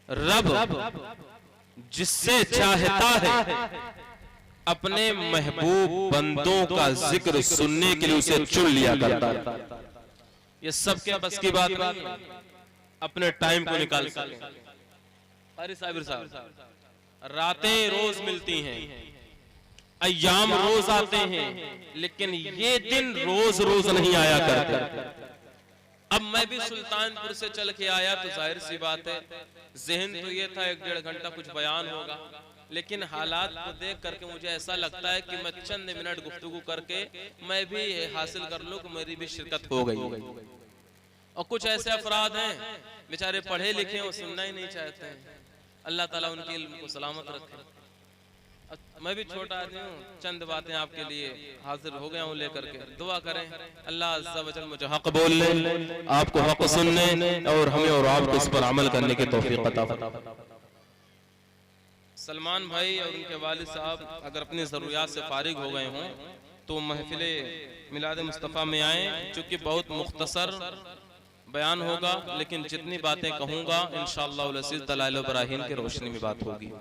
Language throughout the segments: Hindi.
रब जिससे चाहता है अपने महबूब बंदों का जिक्र सुनने के लिए उसे चुन लिया करता है। ये सबके बस की बात नहीं, अपने टाइम को निकाल सके। अरे साबिर साहब, रातें रोज मिलती हैं, अय्याम रोज आते हैं, लेकिन ये दिन रोज रोज नहीं आया करते। अब मैं भी सुल्तानपुर से चल के आया तो जाहिर सी बात है, जहन तो ये था 1-1.5 घंटा कुछ बयान होगा, लेकिन हालात को देख करके मुझे ऐसा लगता है कि मैं चंद मिनट गुफ्तगू करके मैं भी हासिल कर लूं कि मेरी भी शिरकत हो गई। और कुछ ऐसे अफराद हैं बेचारे पढ़े लिखे हैं, वो सुनना ही नहीं चाहते हैं। अल्लाह ताला उनके इल्म को सलामत रखे। मैं भी छोटा आदमी हूँ, चंद बातें आपके लिए हाजिर हो गया हूँ लेकर के। दुआ करें अल्लाह अज़्ज़ा वजल मुझे हक बोल ले, आपको हक सुनने और हमें और आपको इस पर अमल करने की तौफीक अता फरमाए। सलमान भाई और उनके वालिद साहब अगर अपनी ज़रूरियात से फारिग हो गए हों तो महफिले मिलाद मुस्तफ़ा में आए, चूँकि बहुत मुख्तसर बयान होगा, लेकिन जितनी बातें कहूँगा इंशाअल्लाह उल अज़ीज़ दलाइल व बराहीन की रोशनी में बात होगी।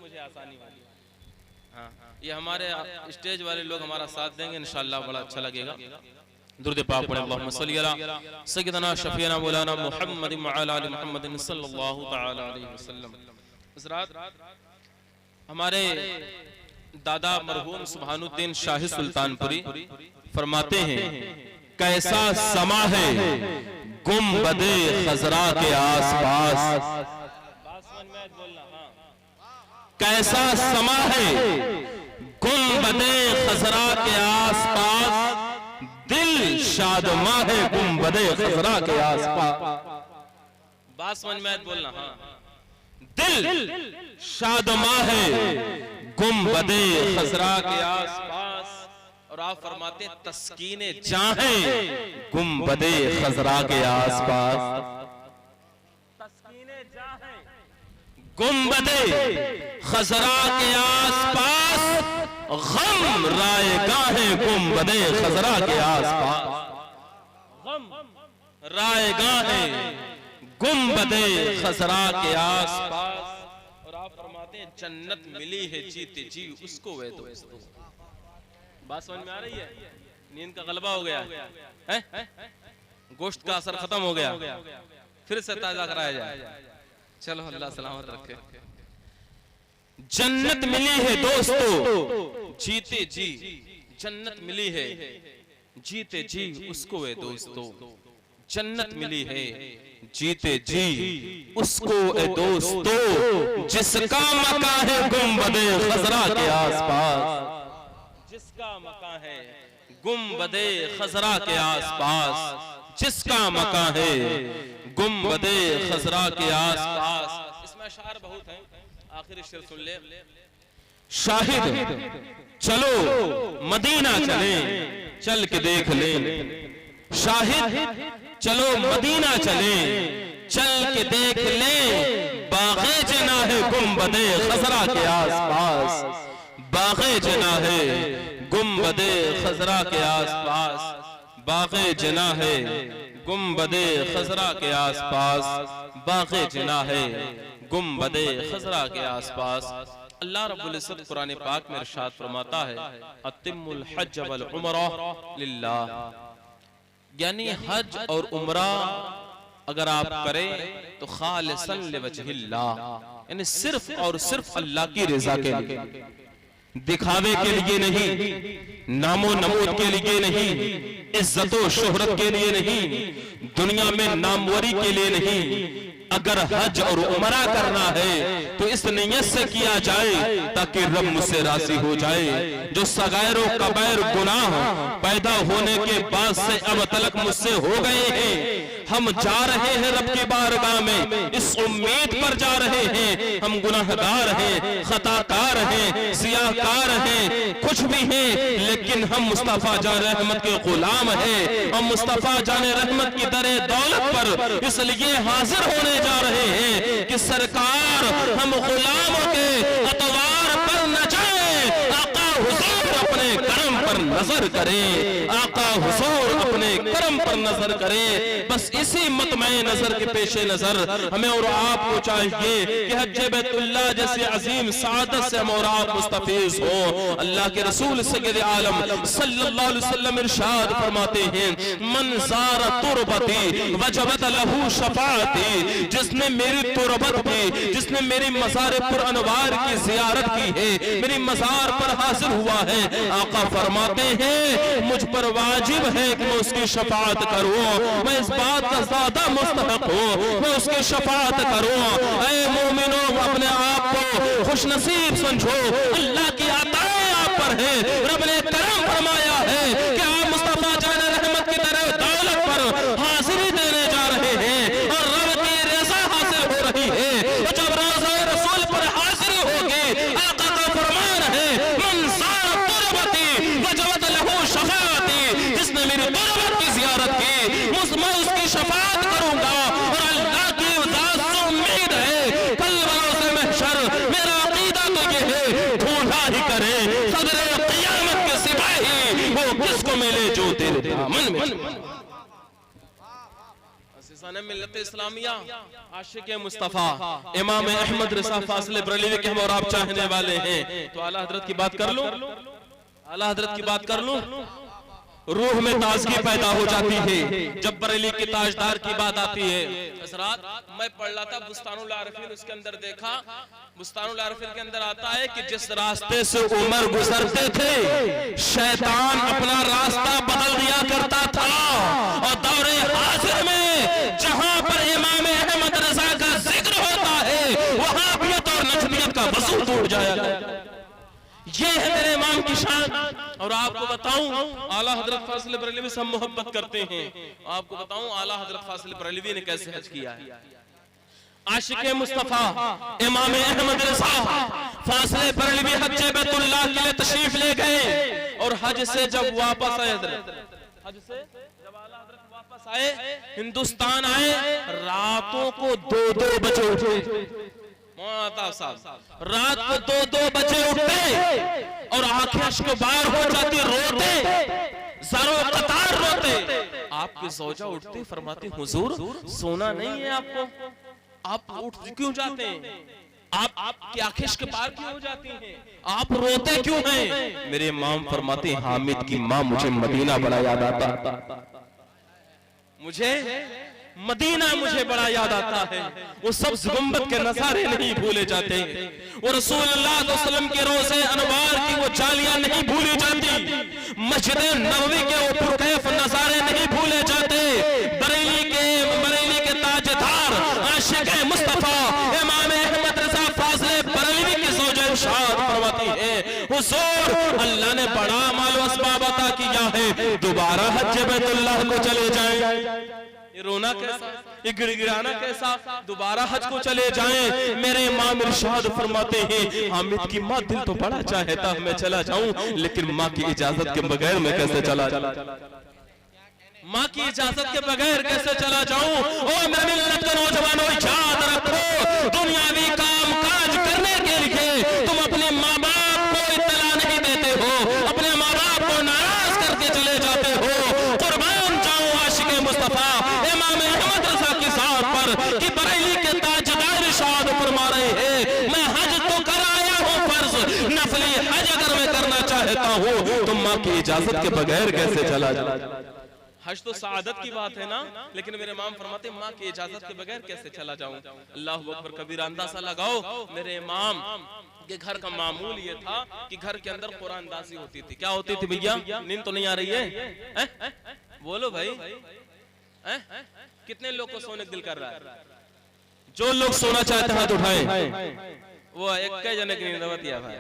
मुझे आसानी वाली, हाँ, ये हमारे स्टेज वाले लोग हमारा साथ देंगे इंशाअल्लाह, बड़ा अच्छा लगेगा। दुरूद पाक पढ़ें, अल्लाहुम्मा सल्ली अला सय्यिदना शफीना मौलाना मुहम्मद व अला आलि मुहम्मद सल्लल्लाहु तआला अलैहि वसल्लम। हज़रात, हमारे दादा मरहूम सुभानुद्दीन शाही सुल्तानपुरी फरमाते हैं, कैसा समा है गुंबदे खजरा के आसपास, कैसा समा है गुंबदे खजरा के आसपास, दिल शादमा है गुंबदे खजरा के आसपास। बात समझ में बोलना, हाँ, दिल शादमा है गुंबदे खजरा के आसपास। और आप फरमाते तस्कीने जाहे गुंबदे खजरा के आसपास, तस्कीने जाहे गुंबदे खजरा के आसपास, गम रायगाहे गुंबदे खजरा के आसपास, गम रायगाहे गुंबदे खजरा के आसपास। और आप फरमाते हैं जन्नत मिली है जीते जी उसको वे दोस्तों। बात समझ में आ रही है? नींद का गलबा हो गया है? गोश्त का असर खत्म हो गया, फिर से ताजा कराया जाए। चलो अल्लाह सलामत रखे। जन्नत मिली है दोस्तों जीते जी, जन्नत मिली है जीते जी उसको है दोस्तों, जन्नत मिली है जीते जी उसको ए दोस्तों, जिसका मकान है गुंबदे खजरा के आसपास, जिसका मकान है गुंबदे खजरा के आसपास, जिसका मकान है गुंबदे खजरा के आसपास। इसमें अशार बहुत हैं, आखिरी शेर सुन ले। शाहिद चलो मदीना चले, चल के देख ले, शाहिद चलो मदीना चले, चल के देख ले, बाग़े जना है गुंबदे खजरा के आसपास, बाग़े जना है गुंबदे खजरा के आसपास, बाग़े जना है गुंबदे खजरा के आसपास, बाग़े जना है गुंबदे खजरा के आसपास। अल्लाह रब्बुल इज्जत कुरान पाक में इरशाद फरमाता है, अतिम्मुल हज वल उम्रा लिल्लाह, यानी हज और उम्रा अगर आप करें तो खालिसन लिवजहिल्लाह, यानी सिर्फ और सिर्फ अल्लाह की रजा के लिए, दिखावे के लिए नहीं, नामो नमूद के लिए नहीं, इज्जतो शोहरत के लिए नहीं, दुनिया में नामवरी के लिए नहीं। अगर हज और उमरा करना है तो इस नियत से किया जाए ताकि रब मुझसे राजी हो जाए। जो सगायर और कबायर गुनाह पैदा होने के बाद से अब तलक मुझसे हो गए हैं, हम जा रहे हैं रब की बारगाह में इस उम्मीद पर जा रहे हैं, हम गुनाहगार हैं, खताकार हैं, सियाहकार हैं, कुछ भी हैं, लेकिन हम मुस्तफा जान रहमत के गुलाम हैं। हम मुस्तफा जान रहमत की दरे दौलत पर इसलिए हाजिर होने जा रहे हैं कि सरकार हम गुलामों के अतवार पर न जाए, आका हुजूर अपने करम पर नजर करें, आका हुजूर अपने करम करम पर नजर करे। बस इसी मतमय नजर के पेशे नजर हमें और आपको चाहिए कि हज बैतुल्ला जैसे अजीम सादत से हम और आप मुस्तफीज हो। अल्लाह के रसूल सय्यद आलम सल्लल्लाहु अलैहि वसल्लम इरशाद फरमाते हैं, मन ज़ारा तुरबती वजबत लहू शफाअती, जिसने मेरी तुरबत की, जिसने मेरी मज़ार पर अनवार की ज़ियारत की है, मेरी मज़ार पर हाजिर हुआ है, आका फरमाते हैं मुझ पर वाजिब है कि मैं उसकी शफाअत करूं, मैं इस बात का ज़्यादा मुस्तहक हूं, मैं उसकी शफाअत करूं। ऐ मोमिनो, अपने आप को खुशनसीब समझो, अल्लाह की अताएं आप पर है। रब ने करम फरमाया है कि आप मुस्तफा जान रहमत की तरह दौलत पर हाजिरी देने जा रहे हैं और रब की रज़ा हासिल हो रही है। और जब रोज़ा रसूल पर हाजिरी होगी, आका का फरमान है, मन ज़ारा तुरबती वजबत लहू शफाअती, जिसने मेरी तुरबत की ज़ियारत की, मैं उसकी शफाअत करूंगा। और अल्लाह की ज़ात से उम्मीद है कल रोज़े महशर मेरा अकीदा तो ये है, ढूंढा ही करे सदरे क़यामत के सिपाही वो किसको मिले जो तेरे दामन में। मिल्लत इस्लामिया आशिक मुस्तफा इमाम अहमद रज़ा फाज़िल बरेलवी के हम और आप चाहने वाले हैं, तो आला हजरत की बात कर लूं, आला हजरत की बात कर लूं, रूह में ताजगी पैदा हो जाती है जब बरेली के ताजदार की बात आती है। हज़रात, मैं पढ़ रहा था बुस्तानुल आरिफीन, उसके अंदर देखा, बुस्तानुल आरिफीन के अंदर आता है कि जिस रास्ते से उमर गुजरते थे, शैतान अपना रास्ता बदल दिया करता था। और दौरे हाजिर में जहां पर इमाम अहमद रज़ा का जिक्र होता है, वहाबियत और नजमियत का वसूल टूट जाएगा। ये है मेरे इमाम की शान। और आपको बताऊं, आला हजरत फाज़िल बरेलवी से हम मोहब्बत करते हैं। आपको बताऊं आला हजरत फाज़िल बरेलवी ने कैसे हज किया है। आशिक मुस्तफा इमाम अहमद रज़ा फाज़िल बरेलवी हज बैतुल्लाह के लिए तशरीफ ले गए और हज से जब वापस आए, हज से जब आला हजरत वापस आए, हिंदुस्तान आए, रातों को 2-2 बजे उठे। रात को 2-2 बजे उठते और आंखें अश्कबार हो जाती, रोते, ज़रो कतार रोते। आपकी ज़ौजा उठती, फरमाती हुजूर सोना नहीं है आपको, आप उठ क्यों जाते हैं, आपकी आंखें अश्कबार क्यों हो जाती हैं, आप रोते क्यों हैं। मेरे इमाम फरमाते हामिद की माँ मुझे मदीना बड़ा याद आता, मुझे मदीना मुझे बड़ा याद आता है। वो सब्ज़ गुंबद के नज़ारे नहीं भूले जाते, वो रसूलुल्लाह सल्लल्लाहु अलैहि वसल्लम के रोज़े अनवार की वो जालियां नहीं भूली जाती, मस्जिद नबवी के वो पुरकैफ नज़ारे नहीं भूले जाते। बरेली के ताजदार आशिक मुस्तफा इमाम अहमद रज़ा फाज़िल बरेलवी की ज़ौजा इरशाद फरमाती है, हुजूर अल्लाह ने बड़ा माल असबाब अता किया है, दोबारा हज बैतुल्लाह को चले जाएं। ये रोना कैसा, ये गिड़गिड़ाना कैसा, दोबारा हज को चले जाएं। मेरे इमाम इरशाद फरमाते हैं हामिद की माँ दिल तो बड़ा चाहता मैं चला जाऊं, लेकिन माँ की इजाजत के बगैर मैं कैसे चला जाऊं, माँ की इजाजत के बगैर कैसे चला जाऊं। ओ मेरे मिल्लत के नौजवानों, याद रखो दुनियावी काम काज करने के लिए तुम अपने माँ बाप को इत्तला नहीं देते हो, अपने माँ बाप को नाराज करके चले जाते हो। कुर्बान जाऊं आशिक मुस्तफा इमाम अहमद रज़ा की ज़ात पर कि बरेली के ताजदार इरशाद फरमा रहे हैं, मैं हज तो कराया हूं फर्ज, नफली हज अगर मैं करना चाहता हूं तो माँ की इजाजत के बगैर कैसे चला जाऊं। हज तो सादत की बात है ना, लेकिन मेरे इमाम फरमाते माँ की इजाजत के बगैर कैसे चला जाऊं। अल्लाहु अकबर कबीरा, अंदाजा लगाओ मेरे इमाम के घर का मामूल ये था कि घर के अंदर कुरानदाजी होती थी। क्या होती थी भैया, नींद तो नहीं आ रही है? बोलो भाई, कितने लोग को सोने दिल कर रहा है? जो लोग सोना चाहते हाथ उठाएं। वो एक जने की नींद आवती है भाई,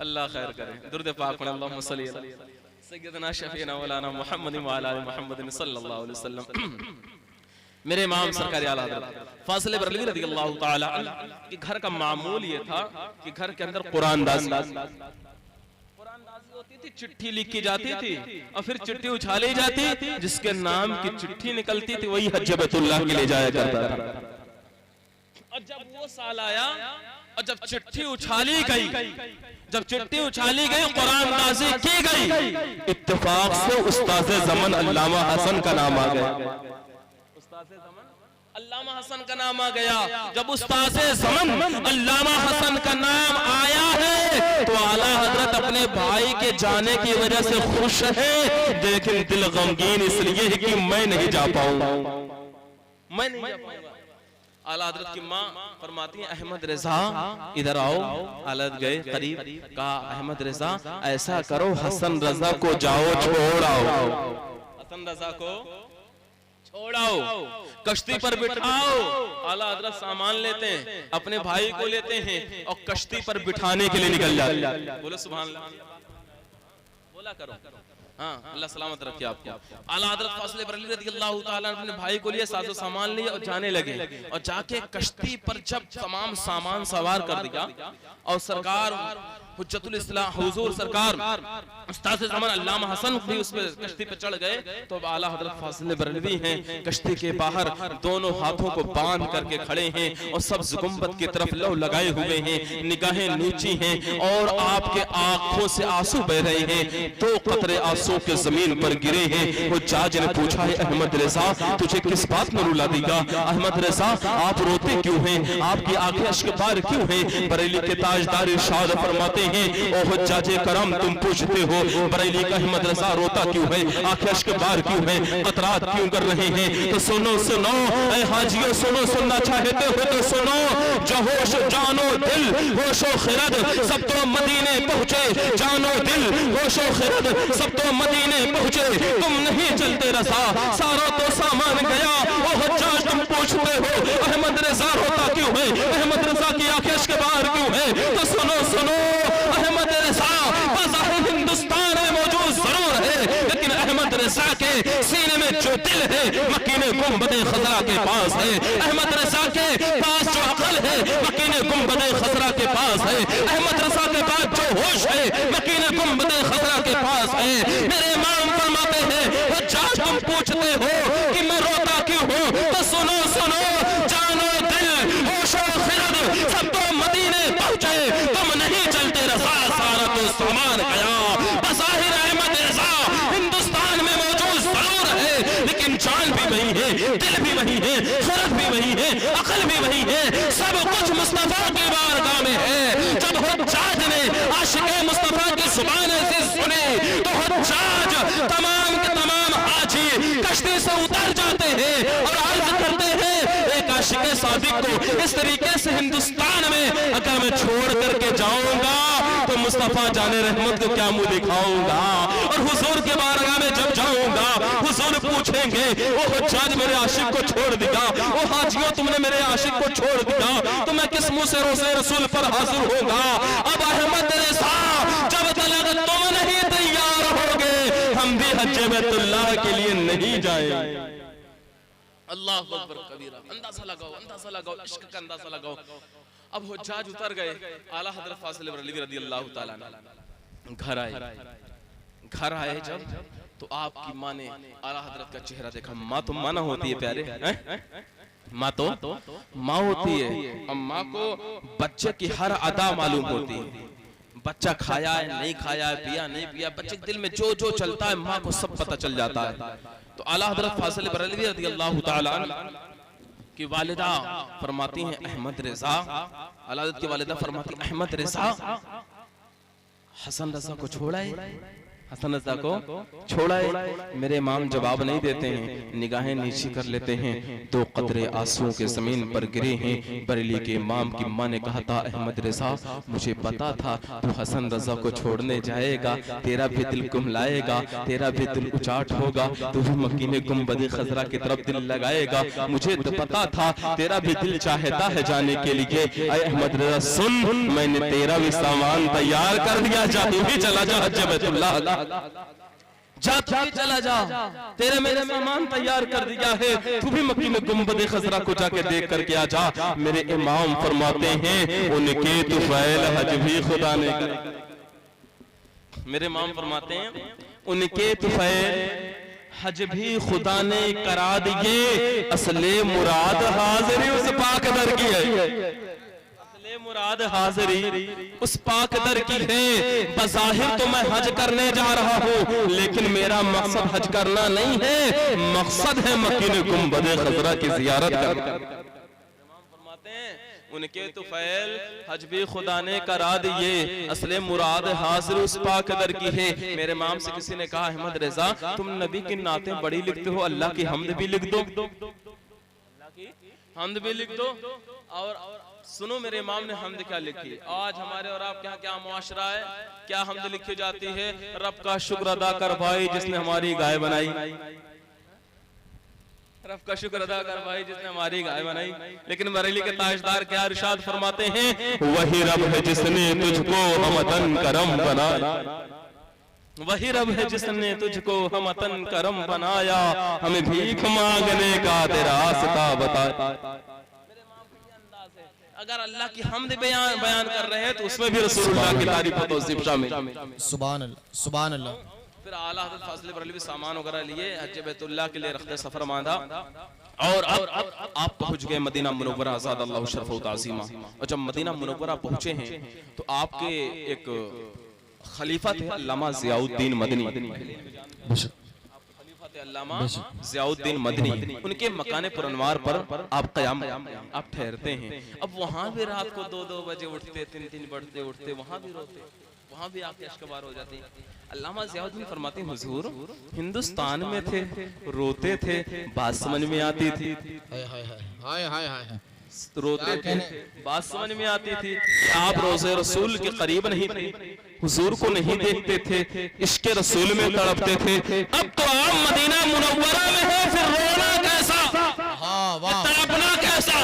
अल्लाह खैर करे। दुरूद पाक पढ़, अल्लाहुम्मा सल्ली अला सय्यदना शफीना मौलाना मुहम्मद व अला मुहम्मद सल्लल्लाहु अलैहि वसल्लम। मेरे इमाम सरकार आला हज़रत फाज़िल बरेलवी रज़ियल्लाहु ताला अन्हु के घर का मामूल ये था कि घर के अंदर कुरानदाजी होती थी, चिट्ठी लिखी जाती थी और फिर चिट्ठी उछाली जाती, जिसके नाम की चिट्ठी निकलती थी वही हज बैतुल्लाह के लिए जाया करता था। और जब वो साल आया, और जब चिट्ठी उछाली गई, जब चिट्ठी उछाली गई, कुरान नाज़िल की गई, इत्तेफाक से उस्ताद ज़मन अल्लामा हसन का नाम आ गया। उस्ताद ज़मन अल्लामा हसन का नाम आ गया। जब उस्ताद ज़मन अल्लामा हसन का नाम आया है तो आला हजरत अपने भाई के जाने की वजह से खुश है, लेकिन दिल गमगीन इसलिए है कि मैं नहीं जा पाऊंगा, मैं नहीं जा पाऊंगा। आला हजरत की माँ फरमाती हैं, अहमद रजा इधर आओ। आला हजरत गए करीब, कहा अहमद रजा ऐसा करो, हसन रजा को जाओ छोड़ आओ, हसन रजा को छोड़ाओ, कश्ती पर बिठाओ। आला हजरत सामान लेते हैं, अपने भाई को लेते हैं और कश्ती पर बिठाने के लिए निकल जाते हैं। बोलो सुभान अल्लाह, बोला करो। हाँ, अल्लाह सलामत रखे आपको। आला हजरत फाज़िल बरेलवी रज़ियल्लाहु ताला अपने भाई को लिए साजो सामान लिए और जाने लगे, और जाके कश्ती पर जब तमाम सामान सवार कर दिया और सरकार हुज्जतुल इस्लाम हुजूर सरकार उस्ताद ज़मन अल्लामा हसन भी उस पे कश्ती पे चढ़ गए, तो अब आला हजरत फाज़िल बरेलवी हैं कश्ती के बाहर दोनों हाथों को बांध करके खड़े हैं और सब्ज़ गुंबद की तरफ लौ लगाए हुए हैं, निगाहें नीची हैं और आपके आंखों से आंसू बह रहे हैं, 2 कतरे आंसू के जमीन पर गिरे हैं। हुज्जाज ने पूछा है अहमद रजा तुझे किस बात में रुला देगा? अहमद रजा आप रोते क्यों हैं, आपकी आंखें अश्कबार क्यों हैं? बरेली के ताजदार इरशाद फरमाते हैं, ओ हुज्जाज करम तुम पूछते हो बरेली का अहमद रजा रोता क्यों है, आंखें अश्कबार क्यों हैं, कतरात क्यों कर रहे हैं? तो सुनो सुनो ऐ हाजियों, सुनो, सुनना चाहते हो तो सुनो, जो होश जानो दिल होशो खिरद सब तो मदीने पहुंचे, जानो दिल होशो खिरद सब तो मदीने पहुंचे, तुम नहीं चलते रजा सारा तो सामान गया। ओ हुज्जाज तुम पूछते हो अहमद रजा रोता क्यों है, अहमद रजा की आंखें अश्कबार क्यों है? तो सुनो सुनो अहमद रजा बाज़ाहिर हिंदुस्तान में मौजूद जरूर है, लेकिन अहमद रजा के सीने में जो दिल है मकीने गुंबदे खजरा के पास है। अहमद रजा के पास जो अकल है मकीने गुंबदे खजरा के पास है। अहमद रजा के पास जो होश है मकीने गुंबदे खजरा के पास है। मेरे इमाम फरमाते हैं हुज्जाज तुम पूछते हो कि मैं रोता क्यों हूँ, तो सुनो सुनो जानो दिल होशो खिरद सब तो मदीने पहुंचे, तुम नहीं चलते रजा सारा तो सामान गया। बज़ाहिर अहमद रजा हिंदुस्तान में मौजूद जरूर है, लेकिन जान भी वही है, दिल भी वही है, खिरद भी वही है, अकल भी वही है, सब कुछ मुस्तफा की बारगाह में है। जब हुज्जाज ने आशिक़े मुस्तफा की जुबान से सुने तो हुज्जाज तमाम के तमाम हाजी कश्ती से उतर जाते हैं और अर्ज करते हैं एक आशिक़े सादिक को इस तरीके से हिंदुस्तान में अगर मैं छोड़ करके जाऊंगा तो मुस्तफा जाने रहमत को क्या मुंह दिखाऊंगा, और हुजूर के बारगाह में जब जाऊंगा हुजूर पूछेंगे वो हुज्जाज मेरे आशिक को छोड़ दिया, वो हाजियों तुमने मेरे आशिक को छोड़ दिया, तो मैं किस मुंह से रोज़े रसूल पर हाजिर होगा? अब अहमद रज़ा जब तक तुम नहीं तैयार होगे हम भी हज बैतुल्लाह के लिए नहीं जाएंगे। अल्लाह अकबर कबीरा। अंदाजा लगाओ, अंदाजा लगाओ, इश्क का अंदाजा लगाओ। अब हुज्जाज उतर गए, आला हजरत फाज़िल बरेलवी रज़ियल्लाहु ताला घर आए। घर आए जब तो आपकी माँ ने आला हजरत का चेहरा देखा। माँ तो माँ ना होती है प्यारे, माँ तो माँ होती है, और माँ को बच्चे की हर अदा मालूम होती है। बच्चा खाया है नहीं खाया है, पिया नहीं पिया, बच्चे के दिल में जो जो चलता है माँ को सब पता चल जाता है। तो आला हजरत फाज़िल बरेलवी रज़ियल्लाहु ताला की वालिदा फरमाती हैं अहमद रज़ा, आला हजरत की वालिदा फरमाती अहमद रज़ा हसन रज़ा को छोड़ा है, हसन रज़ा को छोड़ा है। मेरे इमाम जवाब नहीं देते हैं, निगाहें नीची कर लेते हैं, 2 कतरे आंसुओं के जमीन पर गिरे हैं। बरेली के इमाम की माँ ने कहा था अहमद रज़ा मुझे पता था तू हसन रज़ा को छोड़ने जाएगा, तेरा भी दिल कुम्हलाएगा, तेरा भी दिल उचाट होगा, तू भी मकीने गुंबद खजरा की तरफ दिल लगाएगा, मुझे तो पता था तेरा भी दिल चाहता है जाने के लिए। अहमद रज़ा सुन, मैंने तेरा भी सामान तैयार कर दिया, जा तू भी चला जा हज बैतुल्लाह, जा तू भी चला जा, तेरे मेरे सामान तैयार कर दिया है, तू भी मक्की में गुंबद खजरा को जाके देख करके आ जा। मेरे इमाम फरमाते हैं उनके तुफैल हज भी खुदा ने, मेरे इमाम फरमाते हैं उनके तुफैल हज भी खुदा ने करा दिए, असले मुराद हाजिर उस पाक दर की है, असले मुराद हाजिरी उस पाक दर की है। बज़ाहिर तो मैं हज करने जा रहा हूँ, लेकिन मेरा मकसद हज करना नहीं है, मकसद है मकीन गुंबद खज़रा की ज़ियारत करना। उनके तो फैल हज भी खुदा ने करा दिए, असले मुराद हासिल उस पाक दर की है। मेरे माम से किसी ने कहा, अहमद रजा तुम नबी की नातें बड़ी लिखते हो, अल्लाह की हमद भी लिख दो, अल्लाह की हमद भी लिख दो। और सुनो मेरे इमाम ने हमद क्या लिखी। आज हमारे और आपके यहाँ क्या मुआशरा है, क्या हमद लिखी जाती है, रब का शुक्र अदा कर भाई जिसने हमारी गाय बनाई, रब का शुक्र अदा कर भाई जिसने हमारी गाय बनाई। लेकिन बरेली के ताजदार क्या इरशाद फरमाते हैं, वही रब है जिसने तुझको हमतन करम बनाया, वही रब है जिसने तुझको हमतन करम बनाया, हमें भीख मांगने का तेरा रास्ता बताया। अगर अल्लाह की हमद बयान कर रहे हैं तो उसमें भी रसूलुल्लाह की तारीफ और तौसीफ शामिल। सुभान अल्लाह, सुभान अल्लाह। फिर आला हज़रत फाज़िल बरेलवी सामान वगैरह लिए हज बैतुल्लाह के लिए रखते सफर बांधा और अब आप पहुंच गए मदीना मुनव्वरा आज़ाद अल्लाह शरफ़ व ताज़ीमा। और जब मदीना मुनव्वरा पहुंचे हैं तो आपके एक खलीफा थे अल्लामा ज़ियाउद्दीन मदनी, अल्लामा ज़ियाउद्दीन मदनी, उनके मकाने पुरनवार पर आप क़याम आप ठहरते हैं। अब वहाँ भी रात को 2-2 बजे उठते, 3-3 बजे उठते, वहाँ भी रोते, वहाँ भी आके अश्कबार हो जाती। अल्लामा ज़ियाउद्दीन फरमाते हैं, हुजूर हिंदुस्तान में थे, रोते थे, बात समझ में आती थी, रोते थे, बात समझ में आती थी। आप रोज़े रसूल के करीब नहीं थे, हुजूर को नहीं देखते थे, इश्क़ रसूल में तड़पते थे। अब तो आप मदीना मुनव्वरा में हैं, फिर रोना कैसा, तड़पना कैसा,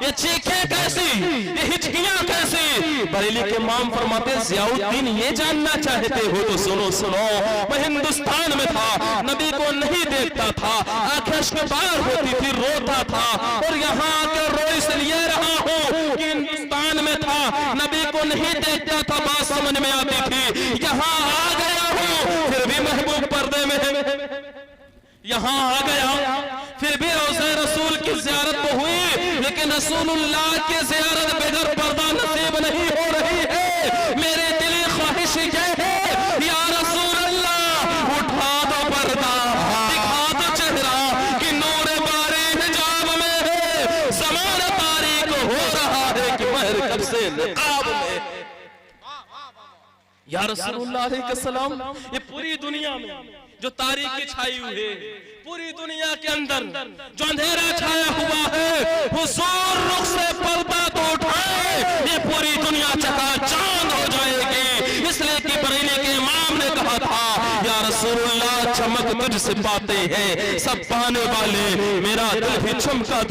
ये चीखें कैसी, ये हिचकियां कैसी। बरेली के इमाम फरमाते हैं, ज़ियाउद्दीन ये जानना चाहते हो तो सुनो सुनो, मैं हिंदुस्तान में था, नबी को नहीं देखता था, आंखें अश्कबार होती थी, रोता था, और यहाँ आकर रो इसलिए रहा हूँ कि हिंदुस्तान में था, नबी को नहीं देखता था, बात समझ में आती थी, यहाँ आ गया हूँ फिर भी महबूब पर्दे में है, यहाँ आ गया फिर भी रोज़े रसूल की ज़ियारत तो हुई, लेकिन रसूलुल्लाह की ज़ियारत बगैर पर्दा नसीब नहीं हो रही है। मेरे दिली ख्वाहिश ये है, या रसूल अल्लाह उठा दो पर्दा, दिखा दो चेहरा कि नूर बारी हिजाब में है, ज़माना तारीक हो रहा है कि महर कब से निकाब में। या रसूलुल्लाह अलैहिस्सलाम, ये पूरी दुनिया में जो तारीकी छाई हुई है, पूरी दुनिया के अंदर जो अंधेरा छाया हुआ है, हुजूर रुख से पर्दा तो उठाए, ये पूरी दुनिया चकाचौंध हो जाएगी। इसलिए कि बरेली के इमाम ने कहा था, या रसूलुल्लाह चमक तुझसे पाते हैं सब पाने वाले, मेरा दिल भी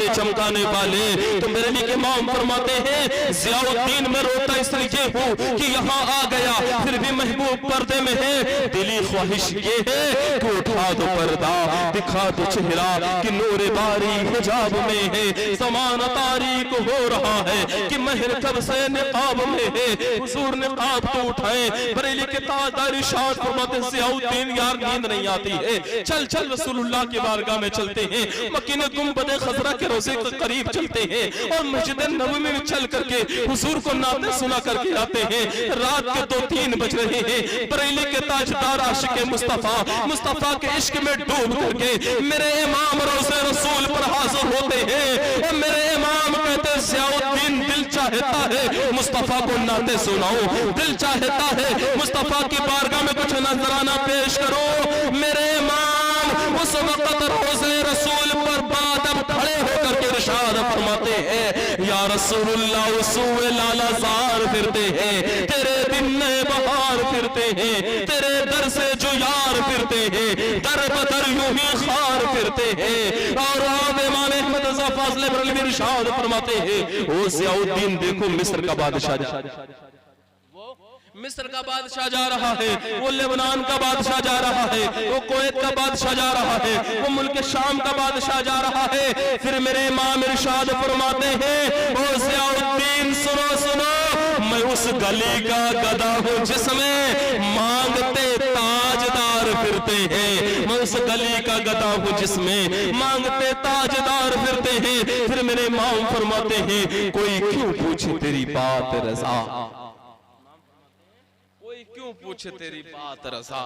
चमकाने वाले। तो बरेली के इमाम फरमाते हैं, ज़ियाउद्दीन में रोता इसलिए हूँ कि यहाँ आ गया फिर भी महबूब पर्दे में है, दिली ख्वाहिश ये है कि उठा दो पर्दा, दिखा दो चेहरा कि नूर बारी हिजाब में है, ज़माना तारीक हो रहा है कि महर कब से निकाब में है। हुजूर निकाब तो उठाए, बरेली के ताजदार इरशाद फरमाते, ज़ियाउद्दीन यार नींद नहीं आती है, चल चल रसूलुल्लाह की बारगाह में चलते हैं, मकीन गुंबद खज़रा के रोज़े के करीब चलते हैं और मस्जिद नबवी में चल करके हुजूर को नाते सुना करके आते हैं। रात के 2-3 बज रहे हैं, बरेली के ताजदार आशिक मुस्तफा के इश्क में डूब करके मेरे इमाम रोज़े रसूल पर हाजिर होते हैं और मेरे इमाम कहते हैं, ज़ियाउद्दीन दिल चाहता है मुस्तफा को नाते सुनाओ, दिल चाहता है मुस्तफा की बारगाह में कुछ नजराना पेश करो। मेरे इमाम उस वक्त रोज़े रसूल पर बादब खड़े होकर के इरशाद फरमाते हैं, या रसूलुल्लाह उसूए लालाज़ार फिरते हैं, तेरे दिन बहार फिरते हैं, तेरे दर से जो यार फिरते हैं, दर बदर यूं ही खार फिरते हैं। और आप इमाम अहमद रज़ा फाज़िल बरेलवी इरशाद फरमाते हैं, ओ ज़ियाउद्दीन देखो मिस्र का बादशाह, मिस्र का बादशाह जा रहा है, वो लेबनान का बादशाह जा रहा है, वो कुवैत का बादशाह जा रहा है, वो मुल्क शाम का बादशाह जा रहा है। फिर मेरे इमाम इरशाद फरमाते हैं, ओ ज़ियाउद्दीन सुनो सुनो, मैं उस गली का गधा हूँ जिसमें मांगते ताजदार फिर फिरते हैं, मैं उस गली का गधा हूँ जिसमें मांगते ताजदार फिरते हैं। फिर मेरे इमाम फरमाते हैं, कोई क्यों पूछे तेरी बात रज़ा, कोई क्यों पूछे तेरी बात रज़ा,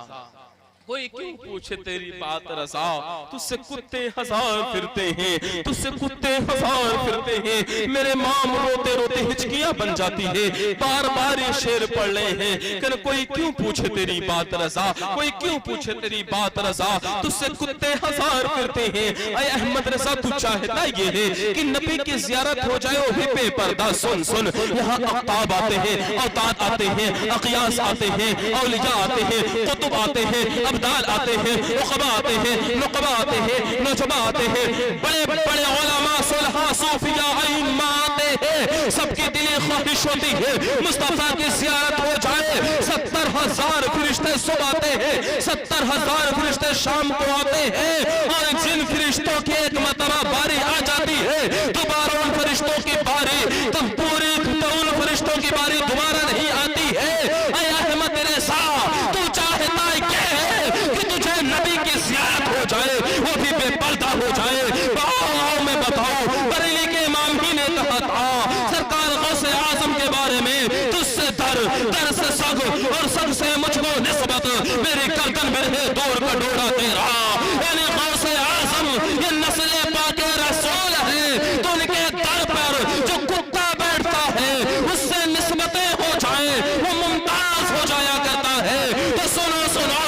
कोई क्यों पूछे तेरी बात रज़ा, तुझसे कुत्ते हजार फिरते हैं, तुझसे कुत्ते हजार फिरते हैं। मेरे माम रोते रोते हिचकियां बन जाती है, बार बार ये शेर पढ़ रहे हैं कि कोई क्यों पूछे तेरी बात रज़ा, कोई क्यों पूछे तेरी बात रज़ा, तुझसे कुत्ते हजार फिरते हैं। ऐ अहमद रज़ा तू चाहता ये है कि नबी की ज़ियारत हो जाए, वो भी बेपर्दा। सुन सुन, यहाँ अख्ताब आते हैं, औताद आते हैं, अक़ियास आते हैं, औलिया आते हैं, कुतुब आते हैं, अब्दाल आते हैं, उक़बा आते हैं, नुक़बा आते हैं, नुजबा आते हैं, बड़े बड़े उलमा सुलहा सूफिया अइम्मा आते हैं। सबकी दिली ख्वाहिश होती है मुस्तफा की ज़ियारत हो जाए। 70,000 फरिश्ते सुबह आते हैं, 70,000 फरिश्ते शाम को आते हैं, और जिन फरिश्तों की एक मरतबा बारी आ जाती है दोबारा उन फरिश्तों की बारी, तब पूरी उन फरिश्तों की बारी दोबारा नहीं आती है। ऐ अहमद रज़ा तू चाहता कि तुझे नबी की ज़ियारत हो जाए, वो भी बेपर्दा हो जाए। मैं बताऊं, बरेली के इमाम ही ने कहा था सरकार गौसे आज़म के बारे में, तुझसे दर से सग और सग से मुझको निस्बत, मेरी गर्दन में है दूर का डोरा तेरा। यानी गौसे आज़म ये नस्ल पाके रसूल है, तो उनके दर पर जो कुत्ता बैठता है उससे निस्बतें हो जाए, वो मुमताज हो जाया करता है। तो सुनो सुनो,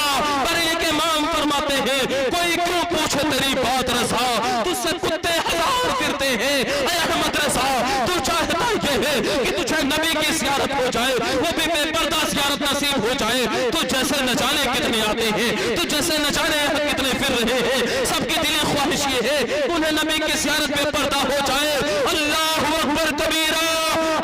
कोई क्यों पूछे तेरी बात रज़ा, तुझसे कुत्ते हजार फिरते हैं। ऐ अहमद रज़ा तू चाहता ये है कि तुझे नबी की ज़ियारत हो जाए, वो भी बेपर्दा ज़ियारत नसीब हो जाए। तो जैसे न जाने कितने आते हैं, तो जैसे न जाने कितने फिर रहे हैं, सबकी दिली ख्वाहिश ये है उन्हें नबी की ज़ियारत बेपर्दा हो जाए। अल्लाहु अकबर कबीरा।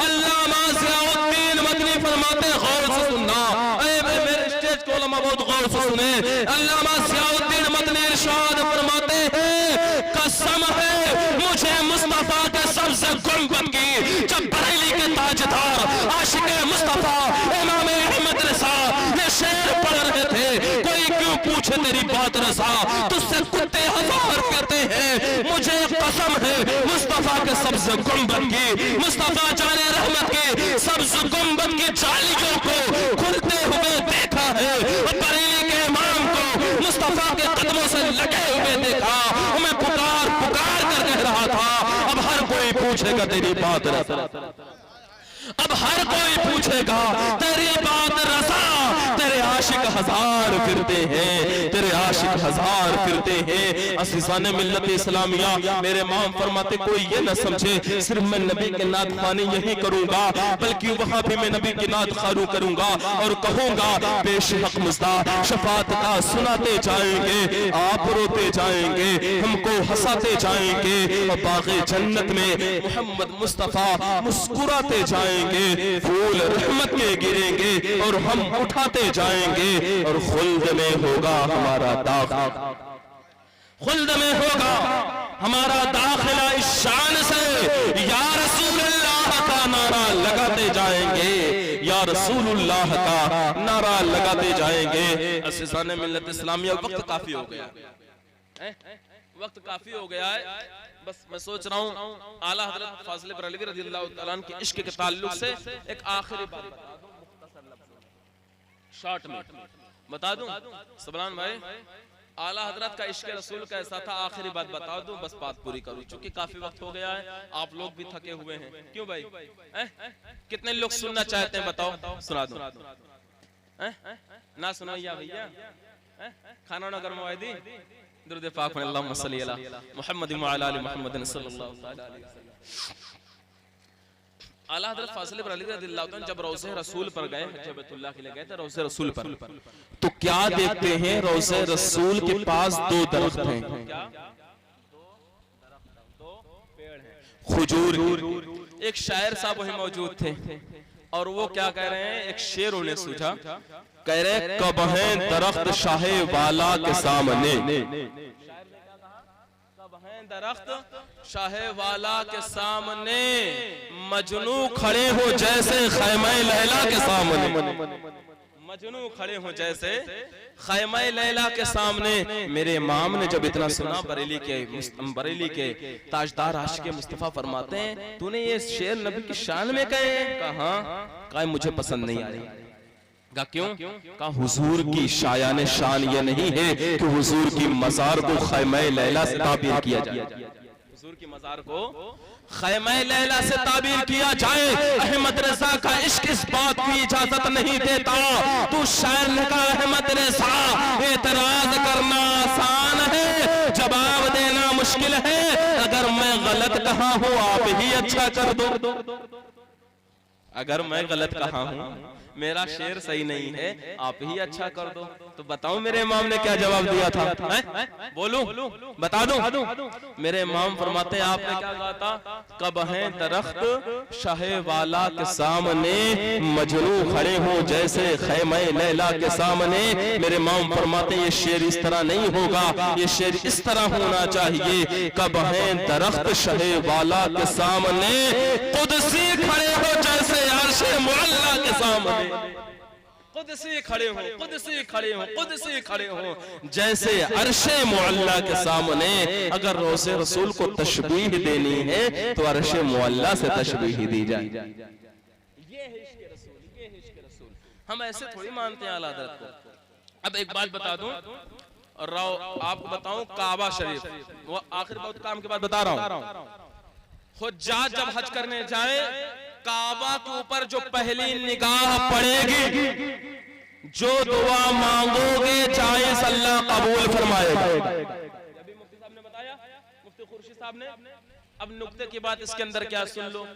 अल्लामा ज़ियाउद्दीन मदनी फरमाते, गौर से सुनना, मेरे स्टेज को उलमा बहुत गौर से सुने। अल्लामा ज़ियाउद्दीन मदनी इरशाद फरमाते हैं, कसम है मुझे मुस्तफा के सबसे गुंबद की, जब बरेली के ताजदार आशिक़े मुस्तफा इमाम अहमद रज़ा ये शेर पढ़ रहे थे, कोई क्यों पूछे तेरी बात रज़ा, तुझसे कुत्ते हजार फिरते हैं। मुझे कसम है मुस्तफा के सबसे गुंबद की, मुस्तफा जाने रहमत की सब्ज़ गुंबद की जालियों को खुलते हुए देखा है, बरेली के इमाम को मुस्तफा के कदमों से लगे हुए देखा। मैं पुकार पुकार कर कह रहा था, अब हर कोई पूछेगा तेरी बात रज़ा, अब हर कोई पूछेगा तेरी बात रज़ा। तेरे आशिक हजार फिरते हैं, तेरे आशिक हजार फिरते हैं। अज़ीज़ाने मिल्लत इस्लामिया, मेरे इमाम फरमाते कोई ये न समझे सिर्फ मैं नबी के नात खानी यही करूंगा, बल्कि वहां भी मैं नबी की नात खारू करूंगा और कहूंगा बेशक मुस्ता शफात का सुनाते जाएंगे, आप रोते जाएंगे, हमको हंसाते जाएंगे, और बाग़े जन्नत में मोहम्मद मुस्तफा मुस्कुराते जाएंगे, फूल रहमत के गिरेंगे और हम उठाते जाएंगे, और खुल्द में होगा हमारा दाखिला, खुल्द में होगा हमारा दाखिला। इस शान से या रसूलुल्लाह का नारा लगाते जाएंगे, या रसूलुल्लाह का नारा लगाते जाएंगे। अज़ीज़ाने मिल्लत इस्लामिया, वक्त काफी हो गया है, वक्त काफी हो गया है। बस मैं सोच रहा हूँ आला हज़रत फाज़िल बरेलवी रज़ियल्लाहु तआला अन्हु के इश्क के ताल्लुक से एक आखिरी बात बता दूं, मुख्तसर लफ्ज़ों में, शॉर्ट में बता दूं। सबलान भाई, आला हज़रत का इश्क रसूल कैसा था, आखिरी बात बता दूं, बस बात पूरी करूं, क्योंकि काफी वक्त हो गया है, आप लोग भी थके हुए हैं। क्यों भाई, कितने लोग सुनना चाहते हैं बताओ, सुना दूं ना सुनाइया भैया, खाना ना गरमवाई दी, दुरूद पाक में अल्लाहुम्मा सल्ली अला मुहम्मद व अला आलि मुहम्मद सल्लल्लाहु अलैहि वसल्लम। आला हज़रत फाज़िल बरेलवी रज़ियल्लाहु अन्हु जब रोज़े रसूल पर गए, हज बैतुल्लाह के लिए गए थे रोज़े रसूल पर, तो क्या देखते हैं, रोज़े रसूल के पास दो दरख्त हैं, क्या दो पेड़ हैं खजूर। एक शायर साहब वहीं मौजूद थे, और वो क्या कह रहे हैं, एक शेर उन्हें सूझा, कह रहे कब है दरख्त शाहे वाला के सामने, कब है दरख्त शाहे वाला के सामने, मजनू खड़े हो जैसे खैमे लैला के सामने, मजनू खड़े हों जैसे खैमा लैला के सामने। मेरे इमाम ने जब इतना सुना, बरेली के ताजदार आशिक़ मुस्तफ़ा फरमाते हैं, तूने ये शेर नबी की शान में कहे? कहा मुझे पसंद नहीं आ रही। कहा क्यों? कहा हुजूर की शायान शान ये नहीं है कि हुजूर की मज़ार को खैमा लैला से ताबीर किया जाए। हुजूर की मज़ार को खैमा लैला से ताबीर किया जाए। अहमद रज़ा का इश्क इस बात की इजाजत नहीं देता। तू शायर ने कहा अहमद रज़ा, एतराज करना आसान है, जवाब देना मुश्किल है। अगर मैं गलत कहा हूँ आप ही अच्छा कर दो। अगर मैं गलत कहा हूँ, मेरा शेर सही नहीं है, आप ही अच्छा कर दो। तो बताओ मेरे इमाम ने क्या जवाब दिया था? बोलूं? बता दूं? मेरे इमाम फरमाते हैं, आपने क्या कहा था? कब है दरख्त शाहे वाला के सामने, मजनू खड़े हो जैसे खैमा लैला के सामने। मेरे इमाम फरमाते हैं, ये शेर इस तरह नहीं होगा, ये शेर इस तरह होना चाहिए। कब है दरख्त शाहे वाला के सामने, कुदसी खड़े हो जैसे अर्शे मुअल्ला के सामने। खुद से खड़े हो, खुद से खड़े हो, खुद से खड़े हो जैसे अर्शे मुअल्ला के सामने। अगर रोज़े रसूल को तशबीह देनी है तो अर्शे मुअल्ला से तशबीह दी जाए। ये है इश्क़ रसूल, ये है इश्क़ रसूल। हम ऐसे थोड़ी मानते हैं आला हज़रत को। अब एक बात बता दूं और आपको बताऊं, काबा शरीफ, वो आखिर बहुत काम के बाद बता रहा हूं। हुज्जाज जब हज करने जाए, काबा के ऊपर जो पहली निगाह पड़ेगी, जो दुआ मांगोगे जायज़ अल्लाह कबूल फरमाएगा। अभी मुफ्ती साहब ने बताया, मुफ्ती खुर्शीद साहब ने। अब नुक्ते की बात इसके अंदर क्या, सुन लो।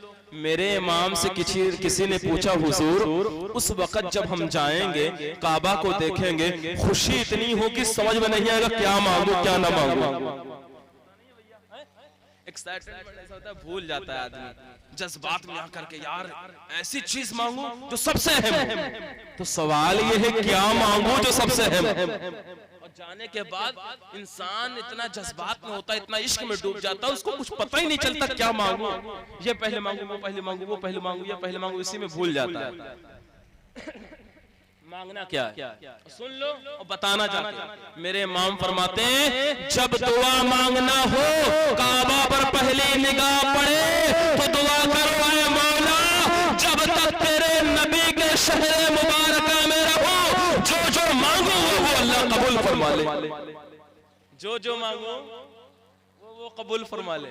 मेरे इमाम से किसी ने पूछा, हुजूर उस वक्त जब हम जाएंगे काबा को देखेंगे, खुशी इतनी हो कि समझ में नहीं आएगा क्या मांगू क्या ना मांगू। एक्साइटमेंट ऐसा होता है, भूल जाता है आदमी जज्बात में आकर के, यार ऐसी चीज मांगू जो सबसे अहम। तो सवाल ये है, क्या मांगू जो सबसे अहम? और जाने के बाद इंसान इतना जज्बात में होता है, इतना इश्क में डूब जाता है, उसको कुछ पता ही नहीं चलता क्या मांगू। ये पहले मांगू, वो पहले मांगू, वो पहले मांगू, ये पहले मांगू, इसी में भूल जाता है मांगना क्या है। सुन लो और बताना जाके। मेरे इमाम फरमाते हैं, जब दुआ मांगना हो, काबा पर पहली निगाह पड़े तो दुआ करो, ऐ मौला जब तक तेरे नबी के शहर मुबारक में रहो, जो मांगो वो अल्लाह कबूल फरमा ले। जो मांगो वो कबूल फरमा ले।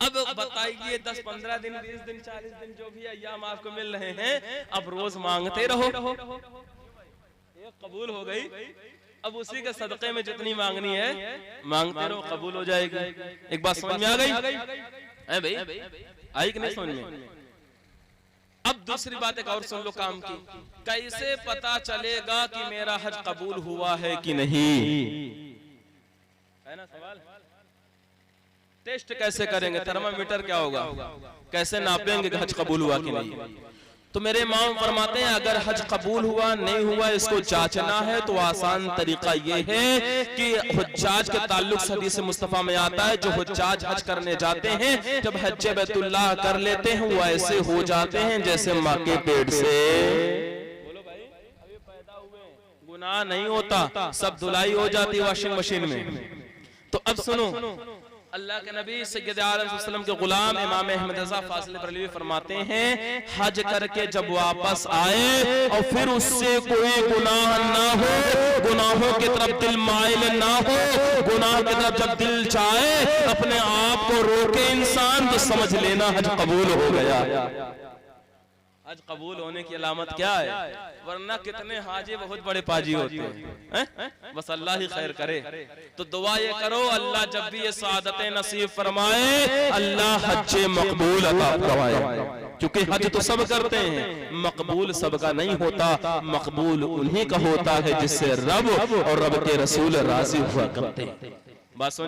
अब बताइए 10, 15 दिन, 20 दिन, 40 दिन जो भी अय्याम आपको मिल रहे हैं, अब रोज मांगते रहो, कबूल हो गई। अब उसी के सदक़े में जितनी मांगनी है मांगते रहो, कबूल हो जाएगी। एक बात समझ में आ गई? भाई आई कि नहीं समझ में? अब दूसरी बात एक और सुन लो काम की। कैसे पता चलेगा कि मेरा हज कबूल हुआ है कि नहीं? है ना सवाल। टेस्ट कैसे करेंगे? थर्मामीटर क्या होगा? कैसे नापेंगे कि हज कबूल हुआ कि नहीं? तो मेरे इमाम फरमाते हैं, अगर हज कबूल हुआ नहीं हुआ इसको जांचना है तो आसान तरीका ये है कि हुज्जाज के ताल्लुक हदीस मुस्तफ़ा में आता है, जो हुज्जाज हज करने जाते हैं, जब हज बैतुल्लाह कर लेते हैं, वो ऐसे हो जाते हैं जैसे माँ के पेट से। बोलो भाई, अभी पैदा हुए, गुनाह नहीं होता, सब धुलाई हो जाती है वॉशिंग मशीन में। तो अब सुनो, अल्लाह के नबी सय्यद आलम सल्लल्लाहु अलैहि वसल्लम के गुलाम इमाम अहमद रज़ा फाज़िल बरेलवी फरमाते हैं, हज करके जब वापस आए और फिर उससे कोई गुनाह ना हो, गुनाहों की तरफ दिल माइल ना हो, गुनाह की तरफ जब दिल चाहे अपने आप को रोके इंसान, तो समझ लेना हज कबूल हो गया। हज कबूल होने की अलामत क्या है? वरना कितने हाजी बहुत बड़े पाजी होते हैं। बस अल्लाह ही खैर करे। तो दुआ ये करो, अल्लाह जब भी ये सआदतें नसीब फरमाए, अल्लाह हज मकबूल अता फरमाए। क्योंकि हज तो सब करते हैं, मकबूल सबका नहीं होता, मकबूल उन्हीं का होता है जिससे रब और रब के रसूल राजी हुआ करते हैं। बस